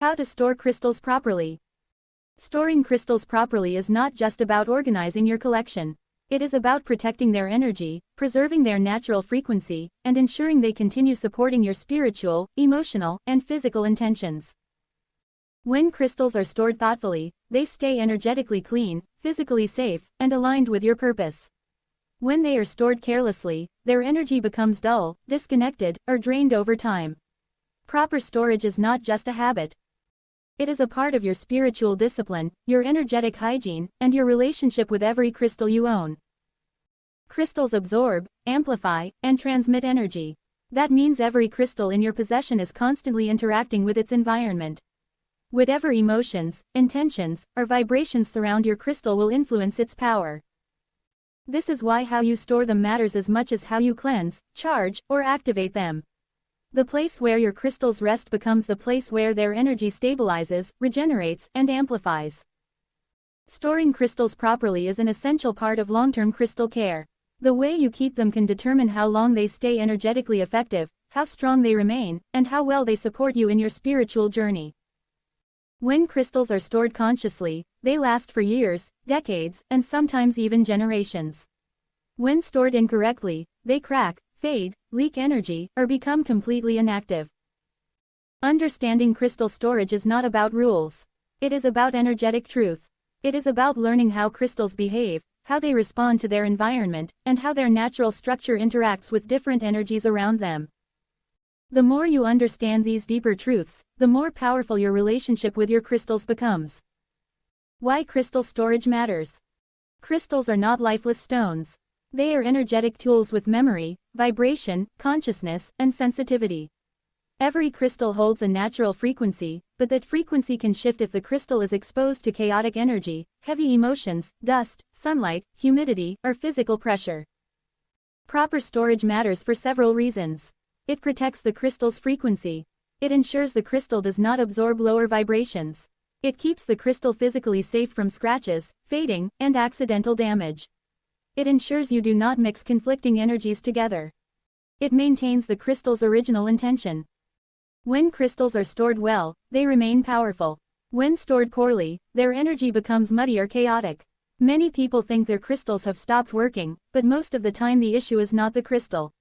How to store crystals properly. Storing crystals properly is not just about organizing your collection. It is about protecting their energy, preserving their natural frequency, and ensuring they continue supporting your spiritual, emotional, and physical intentions. When crystals are stored thoughtfully, they stay energetically clean, physically safe, and aligned with your purpose. When they are stored carelessly, their energy becomes dull, disconnected, or drained over time. Proper storage is not just a habit. It is a part of your spiritual discipline, your energetic hygiene, and your relationship with every crystal you own. Crystals absorb, amplify, and transmit energy. That means every crystal in your possession is constantly interacting with its environment. Whatever emotions, intentions, or vibrations surround your crystal will influence its power. This is why how you store them matters as much as how you cleanse, charge, or activate them. The place where your crystals rest becomes the place where their energy stabilizes, regenerates, and amplifies. Storing crystals properly is an essential part of long-term crystal care. The way you keep them can determine how long they stay energetically effective, how strong they remain, and how well they support you in your spiritual journey. When crystals are stored consciously, they last for years, decades, and sometimes even generations. When stored incorrectly, they crack, fade, leak energy, or become completely inactive. Understanding crystal storage is not about rules. It is about energetic truth. It is about learning how crystals behave, how they respond to their environment, and how their natural structure interacts with different energies around them. The more you understand these deeper truths, the more powerful your relationship with your crystals becomes. Why crystal storage matters. Crystals are not lifeless stones. They are energetic tools with memory, vibration, consciousness, and sensitivity. Every crystal holds a natural frequency, but that frequency can shift if the crystal is exposed to chaotic energy, heavy emotions, dust, sunlight, humidity, or physical pressure. Proper storage matters for several reasons. It protects the crystal's frequency. It ensures the crystal does not absorb lower vibrations. It keeps the crystal physically safe from scratches, fading, and accidental damage. It ensures you do not mix conflicting energies together. It maintains the crystal's original intention. When crystals are stored well, they remain powerful. When stored poorly, their energy becomes muddy or chaotic. Many people think their crystals have stopped working, but most of the time the issue is not the crystal.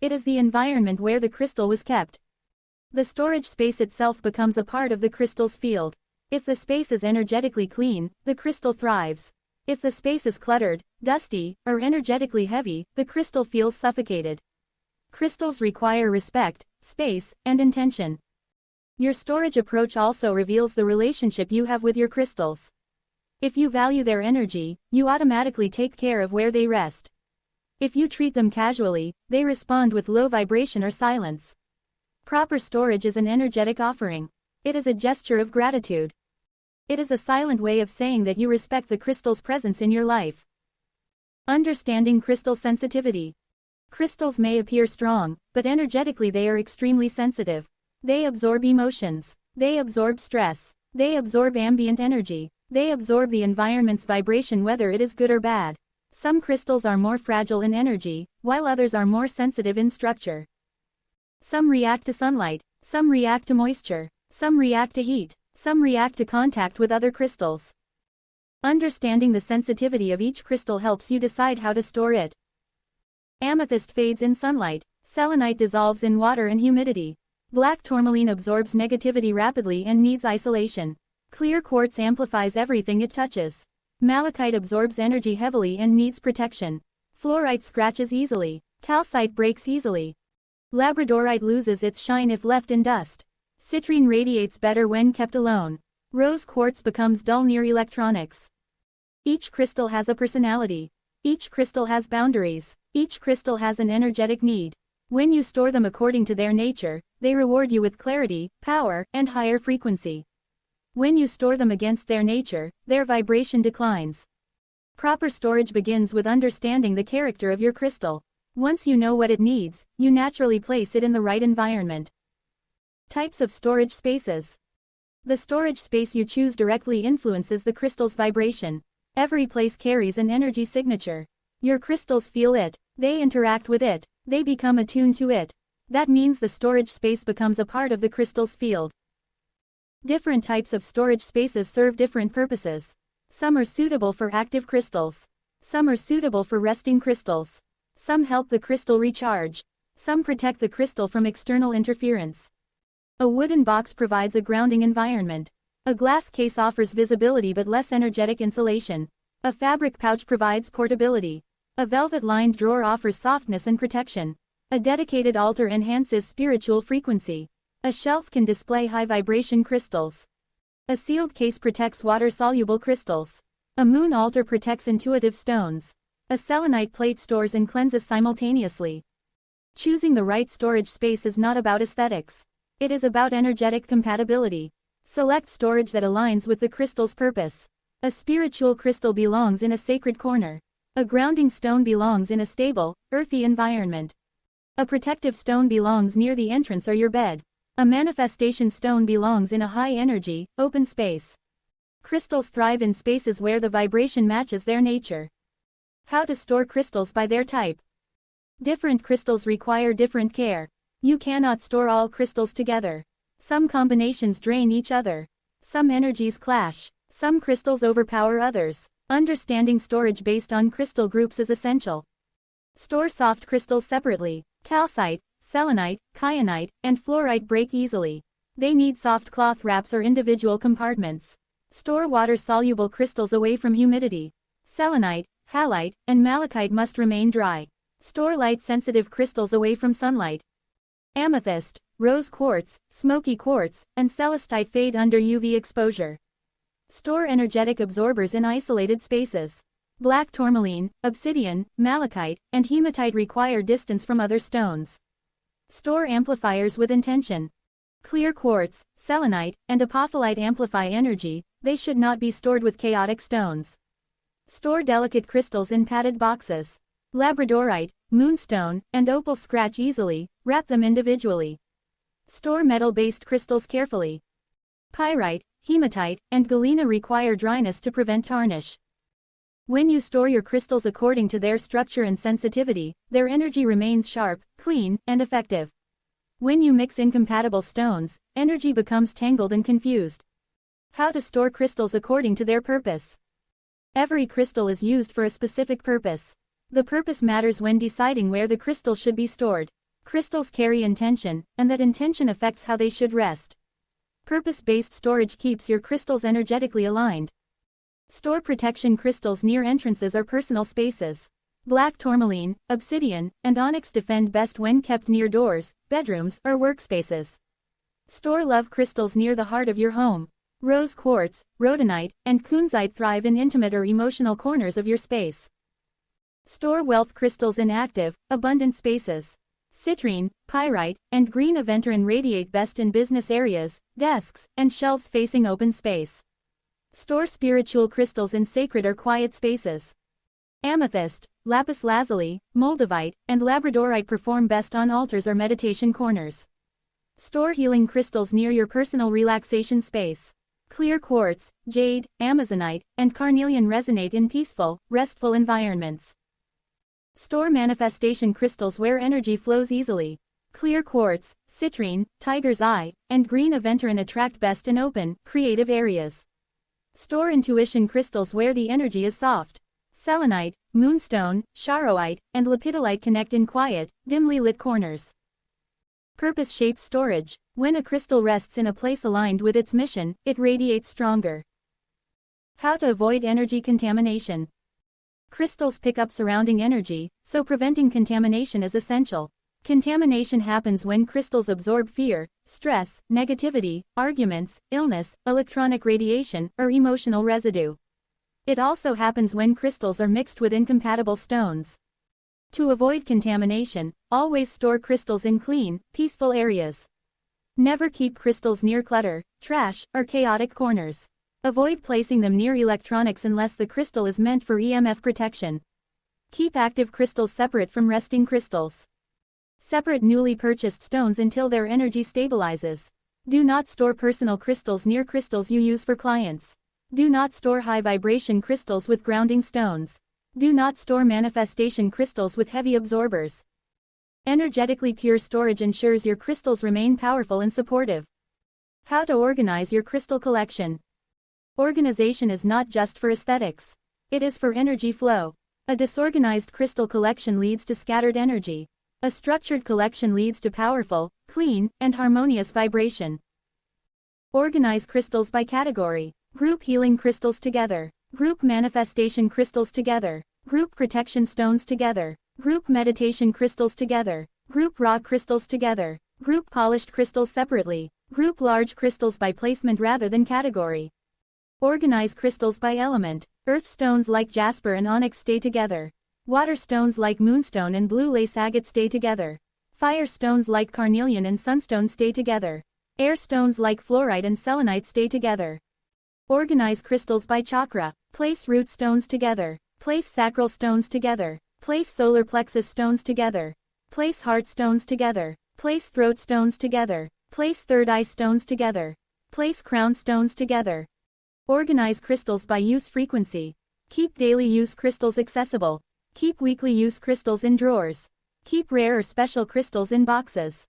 It is the environment where the crystal was kept. The storage space itself becomes a part of the crystal's field. If the space is energetically clean, the crystal thrives. If the space is cluttered, dusty, or energetically heavy, the crystal feels suffocated. Crystals require respect, space, and intention. Your storage approach also reveals the relationship you have with your crystals. If you value their energy, you automatically take care of where they rest. If you treat them casually, they respond with low vibration or silence. Proper storage is an energetic offering. It is a gesture of gratitude. It is a silent way of saying that you respect the crystal's presence in your life. Understanding crystal sensitivity. Crystals may appear strong, but energetically they are extremely sensitive. They absorb emotions. They absorb stress. They absorb ambient energy. They absorb the environment's vibration whether it is good or bad. Some crystals are more fragile in energy, while others are more sensitive in structure. Some react to sunlight. Some react to moisture. Some react to heat. Some react to contact with other crystals. Understanding the sensitivity of each crystal helps you decide how to store it. Amethyst fades in sunlight. Selenite dissolves in water and humidity. Black tourmaline absorbs negativity rapidly and needs isolation. Clear quartz amplifies everything it touches. Malachite absorbs energy heavily and needs protection. Fluorite scratches easily. Calcite breaks easily. Labradorite loses its shine if left in dust. Citrine radiates better when kept alone. Rose quartz becomes dull near electronics. Each crystal has a personality. Each crystal has boundaries. Each crystal has an energetic need. When you store them according to their nature, they reward you with clarity, power, and higher frequency. When you store them against their nature, their vibration declines. Proper storage begins with understanding the character of your crystal. Once you know what it needs, you naturally place it in the right environment. Types of storage spaces. The storage space you choose directly influences the crystal's vibration. Every place carries an energy signature. Your crystals feel it. They interact with it. They become attuned to it. That means the storage space becomes a part of the crystal's field. Different types of storage spaces serve different purposes. Some are suitable for active crystals. Some are suitable for resting crystals. Some help the crystal recharge. Some protect the crystal from external interference. A wooden box provides a grounding environment. A glass case offers visibility but less energetic insulation. A fabric pouch provides portability. A velvet-lined drawer offers softness and protection. A dedicated altar enhances spiritual frequency. A shelf can display high-vibration crystals. A sealed case protects water-soluble crystals. A moon altar protects intuitive stones. A selenite plate stores and cleanses simultaneously. Choosing the right storage space is not about aesthetics. It is about energetic compatibility. Select storage that aligns with the crystal's purpose. A spiritual crystal belongs in a sacred corner. A grounding stone belongs in a stable, earthy environment. A protective stone belongs near the entrance or your bed. A manifestation stone belongs in a high-energy, open space. Crystals thrive in spaces where the vibration matches their nature. How to store crystals by their type. Different crystals require different care. You cannot store all crystals together. Some combinations drain each other. Some energies clash. Some crystals overpower others. Understanding storage based on crystal groups is essential. Store soft crystals separately. Calcite, selenite, kyanite, and fluorite break easily. They need soft cloth wraps or individual compartments. Store water-soluble crystals away from humidity. Selenite, halite, and malachite must remain dry. Store light-sensitive crystals away from sunlight. Amethyst, rose quartz, smoky quartz, and celestite fade under UV exposure. Store energetic absorbers in isolated spaces. Black tourmaline, obsidian, malachite, and hematite require distance from other stones. Store amplifiers with intention. Clear quartz, selenite, and apophyllite amplify energy, they should not be stored with chaotic stones. Store delicate crystals in padded boxes. Labradorite, moonstone, and opal scratch easily, wrap them individually. Store metal-based crystals carefully. Pyrite, hematite, and galena require dryness to prevent tarnish. When you store your crystals according to their structure and sensitivity, their energy remains sharp, clean, and effective. When you mix incompatible stones, energy becomes tangled and confused. How to store crystals according to their purpose. Every crystal is used for a specific purpose. The purpose matters when deciding where the crystal should be stored. Crystals carry intention, and that intention affects how they should rest. Purpose-based storage keeps your crystals energetically aligned. Store protection crystals near entrances or personal spaces. Black tourmaline, obsidian, and onyx defend best when kept near doors, bedrooms, or workspaces. Store love crystals near the heart of your home. Rose quartz, rhodonite, and kunzite thrive in intimate or emotional corners of your space. Store wealth crystals in active, abundant spaces. Citrine, pyrite, and green aventurine radiate best in business areas, desks, and shelves facing open space. Store spiritual crystals in sacred or quiet spaces. Amethyst, lapis lazuli, moldavite, and labradorite perform best on altars or meditation corners. Store healing crystals near your personal relaxation space. Clear quartz, jade, amazonite, and carnelian resonate in peaceful, restful environments. Store manifestation crystals where energy flows easily. Clear quartz, citrine, tiger's eye, and green aventurine attract best in open, creative areas. Store intuition crystals where the energy is soft. Selenite, moonstone, charoite, and lepidolite connect in quiet, dimly lit corners. Purpose-shaped storage. When a crystal rests in a place aligned with its mission, it radiates stronger. How to avoid energy contamination. Crystals pick up surrounding energy, so preventing contamination is essential. Contamination happens when crystals absorb fear, stress, negativity, arguments, illness, electronic radiation, or emotional residue. It also happens when crystals are mixed with incompatible stones. To avoid contamination, always store crystals in clean, peaceful areas. Never keep crystals near clutter, trash, or chaotic corners. Avoid placing them near electronics unless the crystal is meant for EMF protection. Keep active crystals separate from resting crystals. Separate newly purchased stones until their energy stabilizes. Do not store personal crystals near crystals you use for clients. Do not store high-vibration crystals with grounding stones. Do not store manifestation crystals with heavy absorbers. Energetically pure storage ensures your crystals remain powerful and supportive. How to organize your crystal collection. Organization is not just for aesthetics. It is for energy flow. A disorganized crystal collection leads to scattered energy. A structured collection leads to powerful, clean, and harmonious vibration. Organize crystals by category. Group healing crystals together. Group manifestation crystals together. Group protection stones together. Group meditation crystals together. Group raw crystals together. Group polished crystals separately. Group large crystals by placement rather than category. Organize crystals by element. Earth stones like jasper and onyx stay together. Water stones like moonstone and blue lace agate stay together. Fire stones like carnelian and sunstone stay together. Air stones like fluorite and selenite stay together. Organize crystals by chakra. Place root stones together. Place sacral stones together. Place solar plexus stones together. Place heart stones together. Place throat stones together. Place third eye stones together. Place crown stones together. Organize crystals by use frequency. Keep daily use crystals accessible. Keep weekly use crystals in drawers. Keep rare or special crystals in boxes.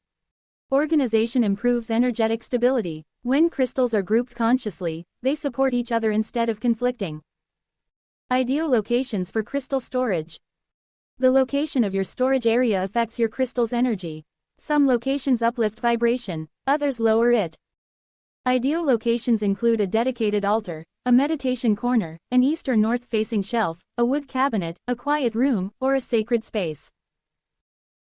Organization improves energetic stability. When crystals are grouped consciously, they support each other instead of conflicting. Ideal locations for crystal storage. The location of your storage area affects your crystal's energy. Some locations uplift vibration, others lower it. Ideal locations include a dedicated altar, a meditation corner, an east or north-facing shelf, a wood cabinet, a quiet room, or a sacred space.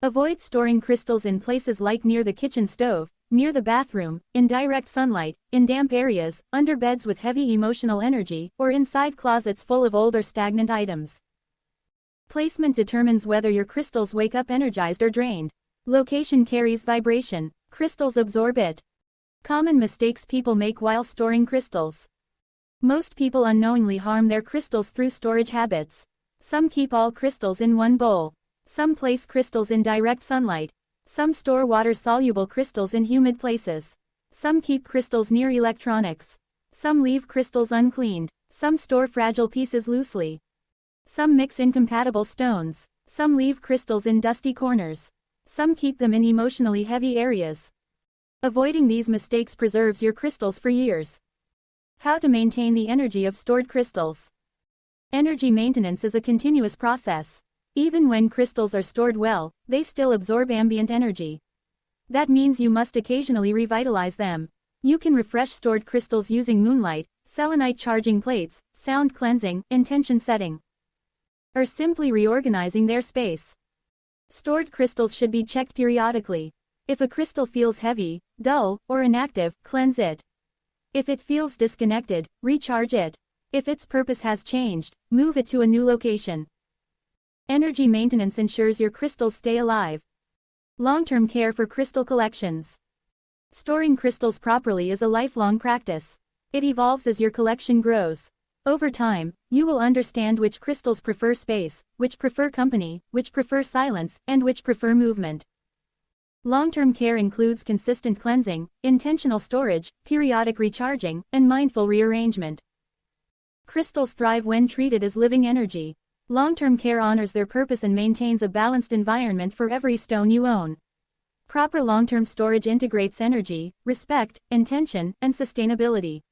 Avoid storing crystals in places like near the kitchen stove, near the bathroom, in direct sunlight, in damp areas, under beds with heavy emotional energy, or inside closets full of old or stagnant items. Placement determines whether your crystals wake up energized or drained. Location carries vibration. Crystals absorb it. Common mistakes people make while storing crystals. Most people unknowingly harm their crystals through storage habits. Some keep all crystals in one bowl. Some place crystals in direct sunlight. Some store water-soluble crystals in humid places. Some keep crystals near electronics. Some leave crystals uncleaned. Some store fragile pieces loosely. Some mix incompatible stones. Some leave crystals in dusty corners. Some keep them in emotionally heavy areas. Avoiding these mistakes preserves your crystals for years. How to maintain the energy of stored crystals. Energy maintenance is a continuous process. Even when crystals are stored well, they still absorb ambient energy. That means you must occasionally revitalize them. You can refresh stored crystals using moonlight, selenite charging plates, sound cleansing, intention setting, or simply reorganizing their space. Stored crystals should be checked periodically. If a crystal feels heavy, dull, or inactive, cleanse it. If it feels disconnected, recharge it. If its purpose has changed, move it to a new location. Energy maintenance ensures your crystals stay alive. Long-term care for crystal collections. Storing crystals properly is a lifelong practice. It evolves as your collection grows. Over time, you will understand which crystals prefer space, which prefer company, which prefer silence, and which prefer movement. Long-term care includes consistent cleansing, intentional storage, periodic recharging, and mindful rearrangement. Crystals thrive when treated as living energy. Long-term care honors their purpose and maintains a balanced environment for every stone you own. Proper long-term storage integrates energy, respect, intention, and sustainability.